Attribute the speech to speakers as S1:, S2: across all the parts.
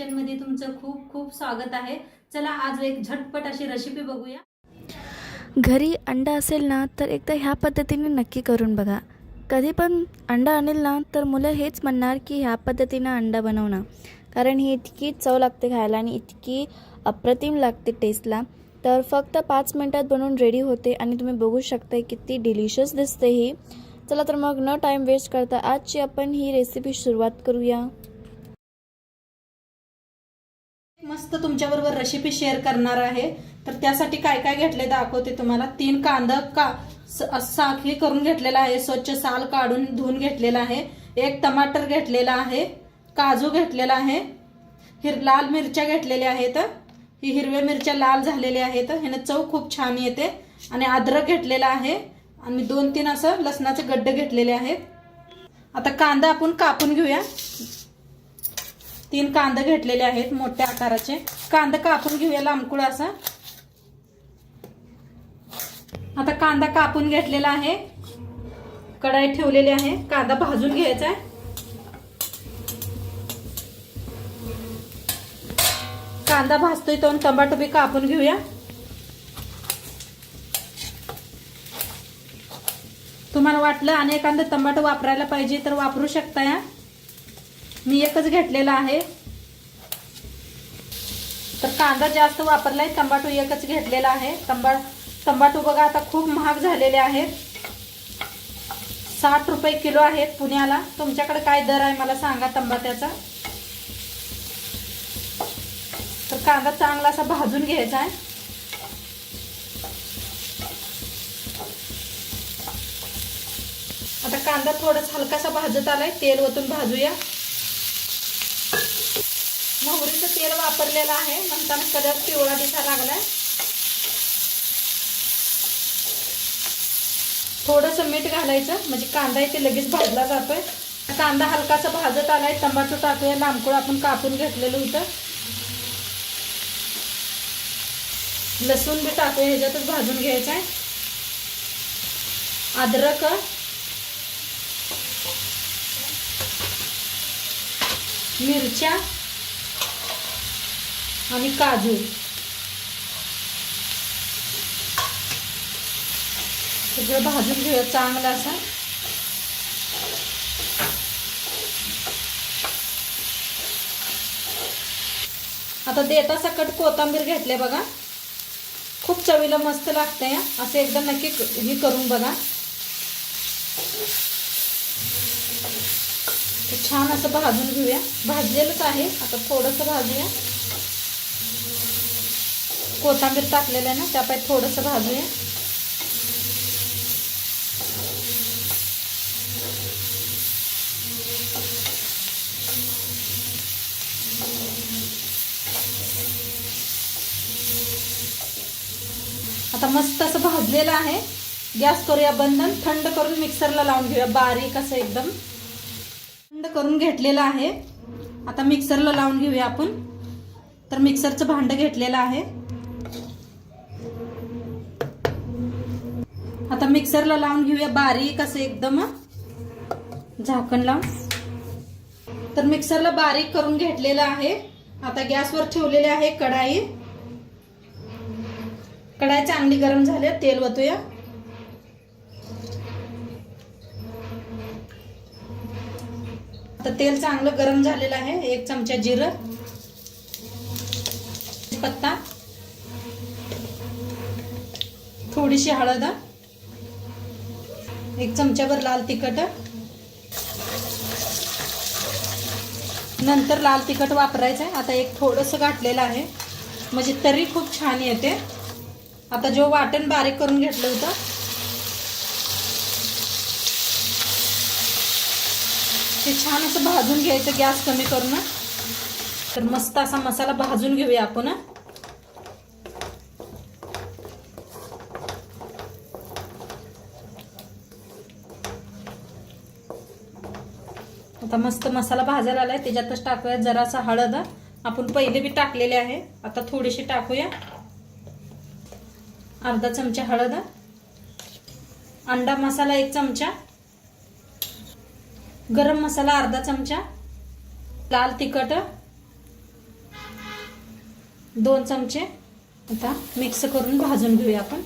S1: किचनमध्ये तुमचं खूप खूप स्वागत आहे। चला आज एक झटपट अशी रेसिपी बघूया।
S2: घरी अंडा असेल ना तर एकदा ह्या पद्धतीने नक्की करून बघा। कधी पण अंडा आणेल ना तर मुलं हेच म्हणणार की ह्या पद्धतीनं अंडा बनव ना, कारण ही इतकी चव लागते खायला आणि इतकी अप्रतिम लागते टेस्टला। तर फक्त 5 मिनिटात बनवून रेडी होते आणि तुम्ही बघू शकता किती डिलिशियस दिसते ही। चला तर मग न टाइम वेस्ट करता आजची आपण ही रेसिपी सुरुवात करूया।
S1: मस्त तुमच्याबरोबर रेसिपी शेअर करणार आहे। तर त्यासाठी काय काय घेतले दाखवते तुम्हाला। 3 कांदा साखळी करून घेतलेला आहे, स्वच्छ साल काढून धुवून घेतलेला आहे। 1 टमाटर घेतलेला आहे, काजू घेतलेला आहे, लाल मिरच्या घेतलेल्या आहेत। ही हिरव्या मिरच्या लाल झालेल्या आहेत, ह्याने चव खूप छान येते। आणि अद्रक घेतलेला आहे आणि 2-3 असं लसणाचे गड्डे घेतलेले आहेत। आता कांदा आपण कापून घेऊया। 3 कांदे घेतलेले आहेत मोठ्या आकाराचे। कांदा कापून घेऊया लांबकुळ असा। आता कांदा कापून घेतलेला आहे, कढई ठेवलेली आहे, कांदा भाजून घ्यायचा आहे। कांदा भाजतोय तो टमाटर बी कापून घेऊया। तुम्हाला वाटलं आणि एखादा टमाटर वापरायला पाहिजे तर वापरू शकता या, मी एकच घेतलेला आहे। तर कांदा जास्त वापरलाय, टमाटो एकच घेतलेला आहे। टमाटो बघा आता खूप महाग झालेले आहेत, 60 रुपये किलो आहेत पुण्याला। तुमच्याकडे काय दर आहे मला सांगा टमाट्याचा। तर कांदा चांगला असा भाजून घ्यायचा आहे। आता कांदा थोडासा हलकासा भाजत आलाय, तेल ओतून भाजूया। मोहरीचं तेल वापरलेलं आहे, म्हणताना कलर पिवळा दिसायला लागलाय। थोडंसं मीठ घालायचं म्हणजे कांदा इथे लगेच भाजला जातोय। कांदा हलकासा भाजत आलाय, टमाटो टाकूया लांबकुळ आपण कापून घेतलेलं होतं। लसूण बी टाकूया, ह्याच्यातच भाजून घ्यायचं आहे। अद्रक, मिरच्या आणि काजू सगळं भाजून घेऊया चांगलं असं। आता देता सकट कोथिंबीर घेतले बघा, खूप चवीला मस्त लागते। असं एकदा नक्की हे करून बघा। छान असं भाजून घेऊया, भाजलेलंच आहे, आता थोडंसं भाजूया। कोथिंबीर टाकलेलं आहे ना, त्यापायी थोडंसं भाजूया। आता मस्त असं भाजलेलं आहे, गॅस करूया बंद, थंड करून मिक्सरला लावून घेऊया बारीक असं एकदम। थंड करून घेतलेलं आहे, आता मिक्सरला लावून घेऊया आपण। तर मिक्सरचं भांड घेतलेलं आहे, आता मिक्सरला लावून घेऊया बारीक असं एकदम, झाकण लावून। तर मिक्सरला बारीक करून घेतलेलं आहे। आता गॅसवर ठेवलेले आहे कढाई। कढाई चांगली गरम झाली, तेल ओतूया। आता तेल चांगलं गरम झालेलं आहे, 1 चमचा जिरं, पत्ता, थोडीशी हळद, 1 चमचाभर लाल तिखट। नंतर लाल तिखट वापरायचं आहे, आता एक थोडंसं घातलेलं आहे म्हणजे तरी खूप छान येते। आता जो वाटण बारीक करून घेतलं होतं ते छान असं भाजून घ्यायचं, गॅस कमी करून। तर मस्त असा मसाला भाजून घेऊया आपण। आता मस्त मसाला भाजायला आलाय, त्याच्यातच टाकूया जरासा हळद, आपण पहिले बी टाकलेले आहे, आता थोडीशी टाकूया। अर्धा चमचा हळद, अंडा मसाला 1 चमचा, गरम मसाला अर्धा चमचा, लाल तिखट, 2 चमचे आता मिक्स करून भाजून घेऊया आपण.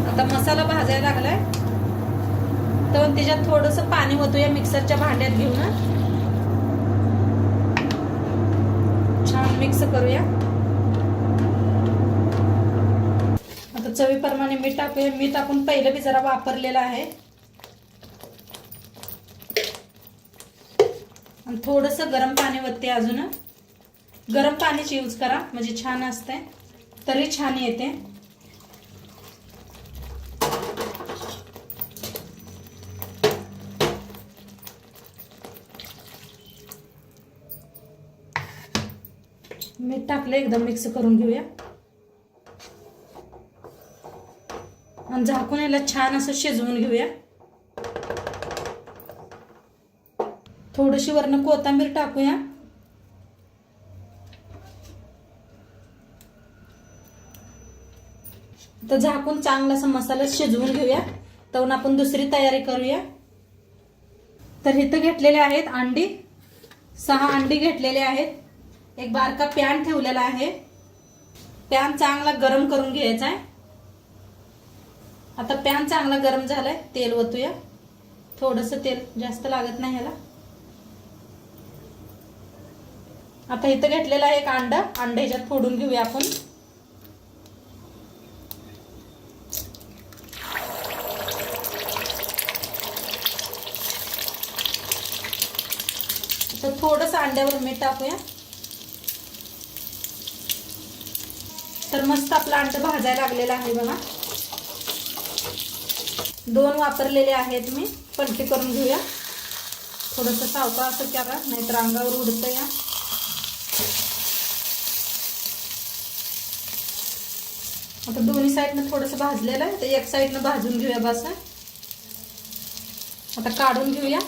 S1: आता मसाला भाजायला लागलाय तर त्याच्यात थोडंसं पाणी ओतूया मिक्सरच्या भांड्यात घेऊन. छान मिक्स करूया. आता चवीप्रमाणे मीठ टाकूया. मीठ आपण पहिलं बी जरा वापरलेलं आहे. आणि थोडंसं गरम पाणी ओतते अजून. गरम पाणीच यूज करा म्हणजे छान असते, तरी छान येते. मीठ टाकलं, एकदम मिक्स करून घेऊया आणि झाकून याला छान असं शिजवून घेऊया. थोडीशी वरनं कोथिंबीर टाकूया. तर झाकून चांगला असा मसाला शिजवून घेऊया. तर आपण दुसरी तयारी करूया. तर इथं घेतलेले आहेत अंडी, 6 अंडी घेतलेले आहेत. एक बारका पॅन ठेवलेला आहे. पॅन चांगला गरम करून घ्यायचा आहे. आता पॅन चांगला गरम झालाय. तेल ओतूया. थोडंसं तेल, जास्त लागत नाही ह्याला. आता इथं घेतलेला आहे एक अंडा ह्याच्यात फोडून घेऊया आपण. तर थोडंसं अंड्यावर मीठ टाकूया. तर मस्त आपला अंड भाजायला लागलेला आहे बघा. 2 वापरलेले आहेत मी. पलटी करून घेऊया. थोडंसं सावकाश असं करा, नाहीतर अंगावर उडतं या. आता दोन्ही साईडनं थोडंसं भाजलेलं आहे. तर एक साईडनं भाजून घेऊया बस. आता काढून घेऊया.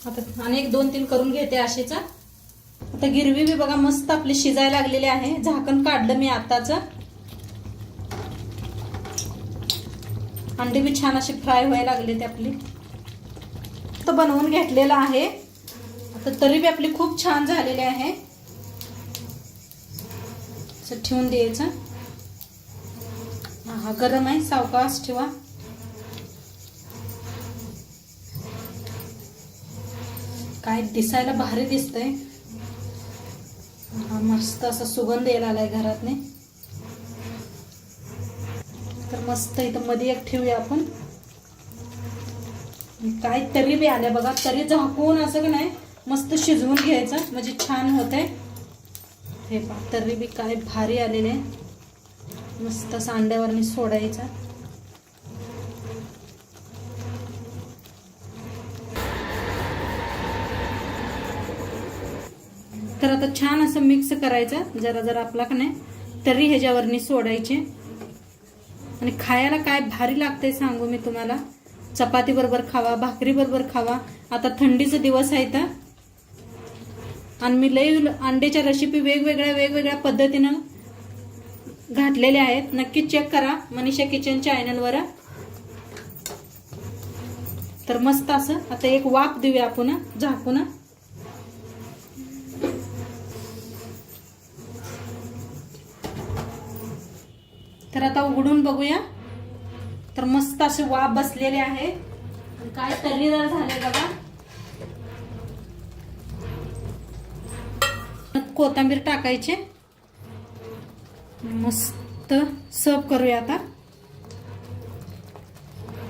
S1: आता आणि 1-2-3 करून घेते अशीच. आता गिरवी बी बघा मस्त आपली शिजायला लागलेली आहे. झाकण काढलं मी आताच. अंडी बी छान अशी फ्राय व्हायला लागले ते आपली. तर बनवून घेतलेलं आहे. आता तरी बी आपली खूप छान झालेली आहे. असं ठेवून द्यायचं. हा गरम आहे, सावकाश ठेवा. काय दिसायला भारी दिसतंय. मस्त असा सुगंध यायला आलाय घरातने. तर मस्त इथं मध्ये एक ठेवूया आपण. काय तरी बी आल्या बघा. तरी झाकून असं की नाही मस्त शिजवून घ्यायचं म्हणजे छान होतंय. हे पहा तरी बी काय भारी आलेले. मस्त असं अंड्यावरनी सोडायचं. तर आता छान असं मिक्स करायचं. जरा जरा आपला का नाही तरी ह्याच्यावरनी सोडायचे. आणि खायला काय भारी लागते सांगू मी तुम्हाला. चपाती बरोबर खावा, भाकरी बरोबर खावा. आता थंडीचे दिवस आहेत आणि मी लई अंड्याच्या रेसिपी वेगवेगळ्या पद्धतीनं घातलेल्या आहेत. नक्की चेक करा मनीषा किचन चॅनलवर. तर मस्त असं आता एक वाफ देऊया आपण झाकून. तर आता उघडून बघूया. तर मस्त असे वाफ बसलेले आहे. काय तर्रीदार झाले बघा. कोथिंबीर टाकायचे. मस्त सर्व करूया आता.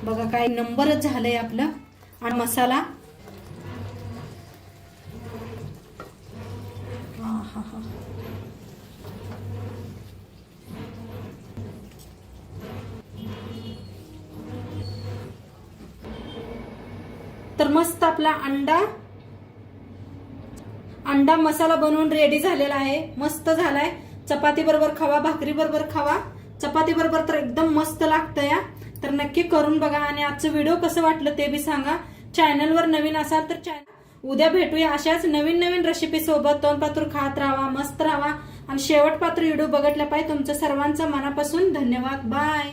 S1: बघा काय नंबरच झालंय आपलं. आणि मसाला तर मस्त आपला अंडा मसाला बनवून रेडी झालेला आहे. मस्त झालाय. चपाती बरोबर खावा, भाकरी बरोबर खावा. चपाती बरोबर तर एकदम मस्त लागतं या. तर नक्की करून बघा आणि आजचं व्हिडिओ कसं वाटलं ते बी सांगा. चॅनलवर नवीन असाल तर उद्या भेटूया अशाच नवीन नवीन रेसिपी सोबत. तोंडपातूर खात राहा, मस्त राहा आणि शेवटपात्र व्हिडिओ बघितल्या पाहिजे. तुमचं सर्वांचं मनापासून धन्यवाद. बाय.